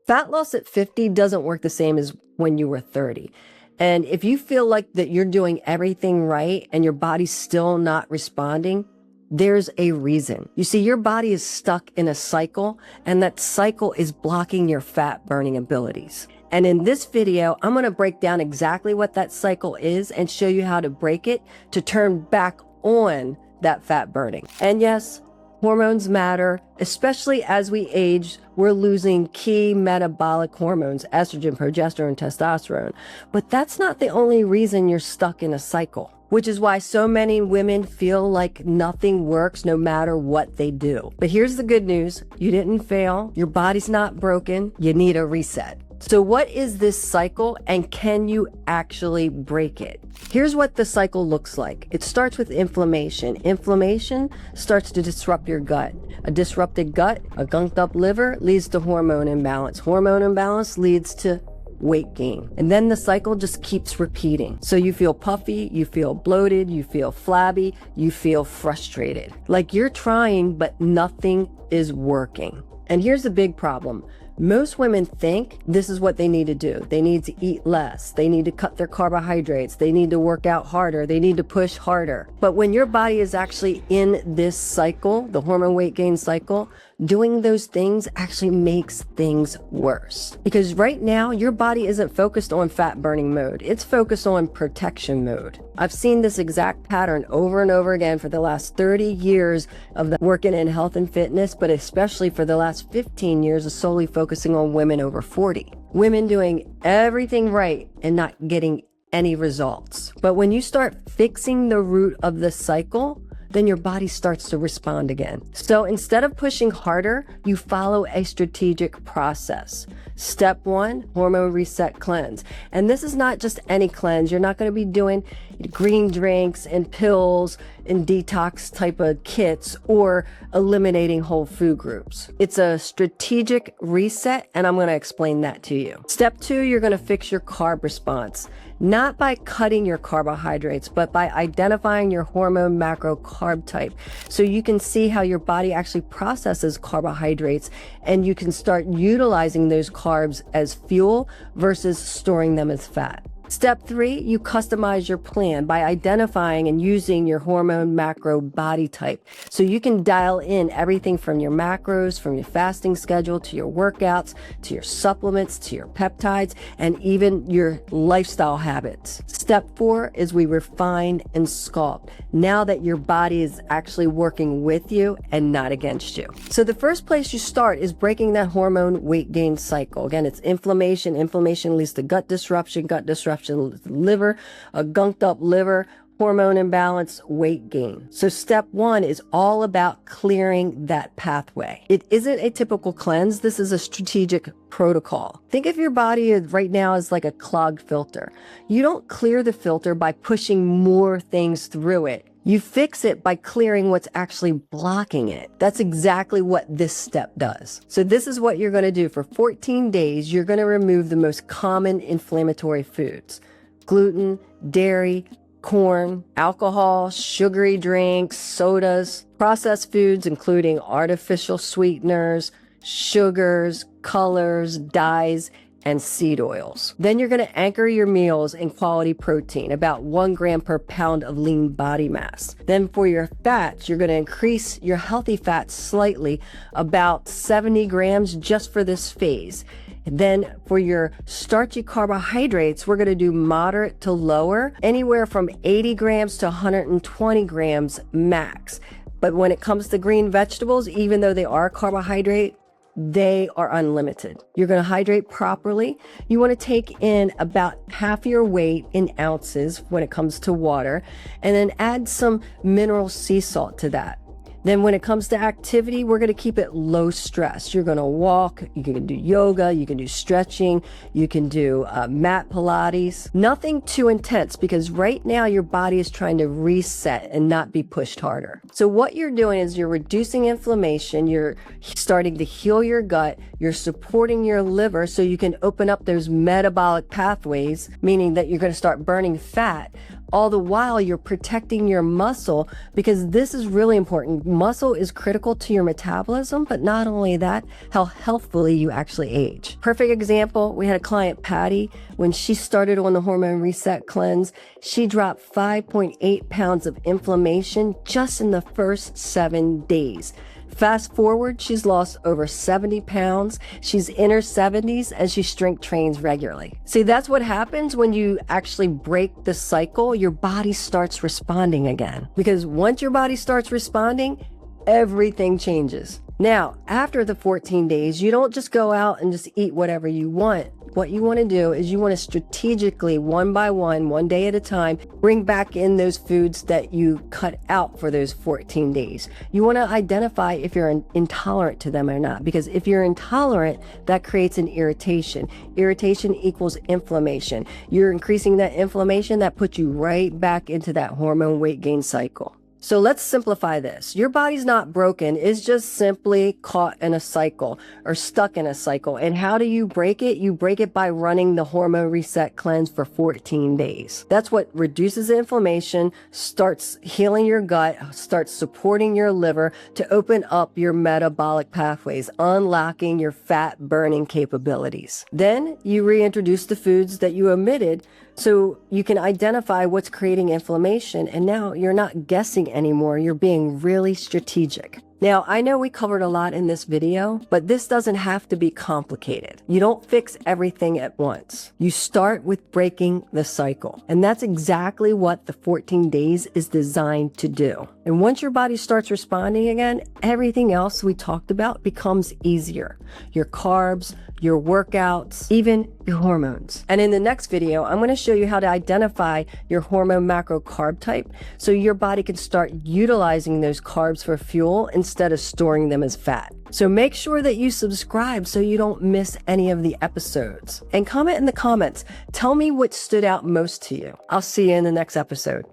Fat loss at 50 doesn't work the same as when you were 30. And if you feel like that you're doing everything right and your body's still not responding, there's a reason. You see, your body is stuck in a cycle, and that cycle is blocking your fat burning abilities. And in this video, I'm going to break down exactly what that cycle is and show you how to break it to turn back on that fat burning. And yes, hormones matter, especially as we age. We're losing key metabolic hormones, estrogen, progesterone, testosterone. But that's not the only reason you're stuck in a cycle, which is why so many women feel like nothing works no matter what they do. But here's the good news. You didn't fail. Your body's not broken. You need a reset. So what is this cycle, and can you actually break it? Here's what the cycle looks like. It starts with inflammation. Inflammation starts to disrupt your gut. A disrupted gut, a gunked up liver, leads to hormone imbalance. Hormone imbalance leads to weight gain. And then the cycle just keeps repeating. So you feel puffy, you feel bloated, you feel flabby, you feel frustrated. Like you're trying, but nothing is working. And here's the big problem. Most women think this is what they need to do. They need to eat less. They need to cut their carbohydrates. They need to work out harder. They need to push harder. But when your body is actually in this cycle, the hormone weight gain cycle, doing those things actually makes things worse. Because right now, your body isn't focused on fat burning mode. It's focused on protection mode. I've seen this exact pattern over and over again for the last 30 years of working in health and fitness, but especially for the last 15 years of solely focusing on women over 40. Women doing everything right and not getting any results. But when you start fixing the root of the cycle, then your body starts to respond again. So instead of pushing harder, you follow a strategic process. Step 1, hormone reset cleanse. And this is not just any cleanse. You're not going to be doing green drinks and pills and detox type of kits or eliminating whole food groups. It's a strategic reset, and I'm going to explain that to you. Step 2, you're going to fix your carb response. Not by cutting your carbohydrates, but by identifying your hormone macro carb type. So you can see how your body actually processes carbohydrates, and you can start utilizing those carbs as fuel versus storing them as fat. Step 3, you customize your plan by identifying and using your hormone macro body type. So you can dial in everything from your macros, from your fasting schedule, to your workouts, to your supplements, to your peptides, and even your lifestyle habits. Step 4 is we refine and sculpt, now that your body is actually working with you and not against you. So the first place you start is breaking that hormone weight gain cycle. Again, it's inflammation. Inflammation leads to gut disruption liver, a gunked up liver, hormone imbalance, weight gain. So step 1 is all about clearing that pathway. It isn't a typical cleanse. This is a strategic protocol. Think of your body right now as like a clogged filter. You don't clear the filter by pushing more things through it. You fix it by clearing what's actually blocking it. That's exactly what this step does. So this is what you're going to do. For 14 days, you're going to remove the most common inflammatory foods: gluten, dairy, corn, alcohol, sugary drinks, sodas, processed foods, including artificial sweeteners, sugars, colors, dyes, and seed oils. Then you're going to anchor your meals in quality protein, about 1 gram per pound of lean body mass. Then for your fats, you're going to increase your healthy fats slightly, about 70 grams just for this phase. And then for your starchy carbohydrates, we're going to do moderate to lower, anywhere from 80 grams to 120 grams max. But when it comes to green vegetables, even though they are carbohydrate, they are unlimited. You're going to hydrate properly. You want to take in about half your weight in ounces when it comes to water, and then add some mineral sea salt to that. Then when it comes to activity, we're going to keep it low stress. You're going to walk, you can do yoga, you can do stretching, you can do mat Pilates. Nothing too intense, because right now your body is trying to reset and not be pushed harder. So what you're doing is you're reducing inflammation, you're starting to heal your gut, you're supporting your liver so you can open up those metabolic pathways, meaning that you're going to start burning fat. All the while you're protecting your muscle, because this is really important. Muscle is critical to your metabolism, but not only that, how healthfully you actually age. Perfect example, we had a client, Patty, when she started on the Hormone Reset cleanse, she dropped 5.8 pounds of inflammation just in the first 7 days. Fast forward, she's lost over 70 pounds. She's in her 70s and she strength trains regularly. See, that's what happens when you actually break the cycle. Your body starts responding again. Because once your body starts responding, everything changes. Now, after the 14 days, you don't just go out and just eat whatever you want. What you want to do is you want to strategically, one by one day at a time, bring back in those foods that you cut out for those 14 days. You want to identify if you're intolerant to them or not, because if you're intolerant, that creates an irritation. Irritation equals inflammation. You're increasing that inflammation, that puts you right back into that hormone weight gain cycle. So let's simplify this. Your body's not broken. It's just simply caught in a cycle or stuck in a cycle. And how do you break it? You break it by running the Hormone Reset cleanse for 14 days. That's what reduces the inflammation, starts healing your gut, starts supporting your liver to open up your metabolic pathways, unlocking your fat burning capabilities. Then you reintroduce the foods that you omitted so you can identify what's creating inflammation. And now you're not guessing anymore. You're being really strategic. Now, I know we covered a lot in this video, but this doesn't have to be complicated. You don't fix everything at once. You start with breaking the cycle. And that's exactly what the 14 days is designed to do. And once your body starts responding again, everything else we talked about becomes easier. Your carbs, your workouts, even your hormones. And in the next video, I'm going to show you how to identify your hormone macro carb type so your body can start utilizing those carbs for fuel instead of storing them as fat. So make sure that you subscribe so you don't miss any of the episodes. And comment in the comments. Tell me what stood out most to you. I'll see you in the next episode.